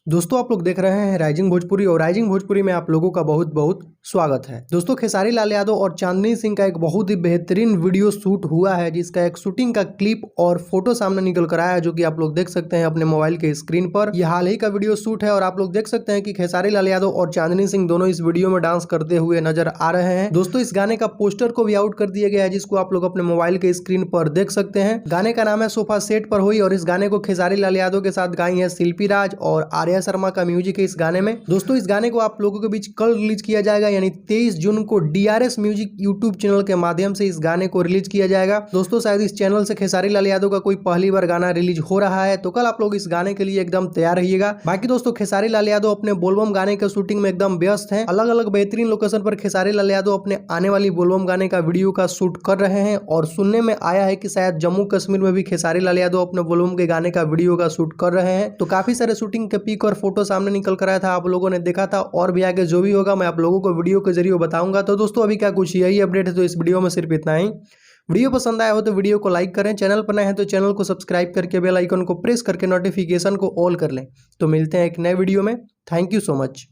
दोस्तों आप लोग देख रहे हैं राइजिंग भोजपुरी और राइजिंग भोजपुरी में आप लोगों का बहुत बहुत स्वागत है। दोस्तों खेसारी लाल यादव और चांदनी सिंह का एक बहुत ही बेहतरीन वीडियो शूट हुआ है, जिसका एक शूटिंग का क्लिप और फोटो सामने निकल कर आया है, जो कि आप लोग देख सकते हैं अपने मोबाइल के स्क्रीन पर। यह हाल ही का वीडियो शूट है और आप लोग देख सकते हैं कि खेसारी लाल यादव और चांदनी सिंह दोनों इस वीडियो में डांस करते हुए नजर आ रहे हैं। दोस्तों इस गाने का पोस्टर को भी आउट कर दिया गया है, जिसको आप लोग अपने मोबाइल के स्क्रीन पर देख सकते हैं। गाने का नाम है सोफा सेट पर हुई और इस गाने को खेसारी लाल यादव के साथ गाई है शिल्पी राज और आर्या शर्मा का म्यूजिक इस गाने में। दोस्तों इस गाने को आप लोगों के बीच कल रिलीज किया जाएगा, यानी 23 जून को DRS म्यूजिक यूट्यूब चैनल के माध्यम से इस गाने को रिलीज किया जाएगा। दोस्तों शायद इस चैनल से खेसारी लाल यादव का कोई पहली बार गाना रिलीज हो रहा है, तो कल आप लोग इस गाने के लिए एकदम तैयार रहिएगा। बाकी दोस्तों खेसारी लाल यादव अपने बोलबम गाने के शूटिंग में एकदम व्यस्त हैं। अलग अलग बेहतरीन लोकेशन पर खेसारी लाल यादव अपने आने वाली बोलबम गाने का वीडियो का शूट कर रहे हैं और सुनने में आया है कि शायद जम्मू कश्मीर में भी खेसारी लाल यादव अपने बोलबम के गाने का वीडियो का शूट कर रहे हैं। तो काफी सारे शूटिंग के पिक और फोटो सामने निकल कर आया था, आप लोगों ने देखा था, और भी आगे जो भी होगा मैं आप लोगों को वीडियो के जरिए बताऊंगा। तो दोस्तों अभी क्या कुछ यही अपडेट है, तो इस वीडियो में सिर्फ इतना ही। वीडियो पसंद आया हो तो वीडियो को लाइक करें, चैनल पर नए हैं तो चैनल को सब्सक्राइब करके बेल आइकन को प्रेस करके नोटिफिकेशन को ऑल कर लें। तो मिलते हैं एक नए वीडियो में। Thank you so much.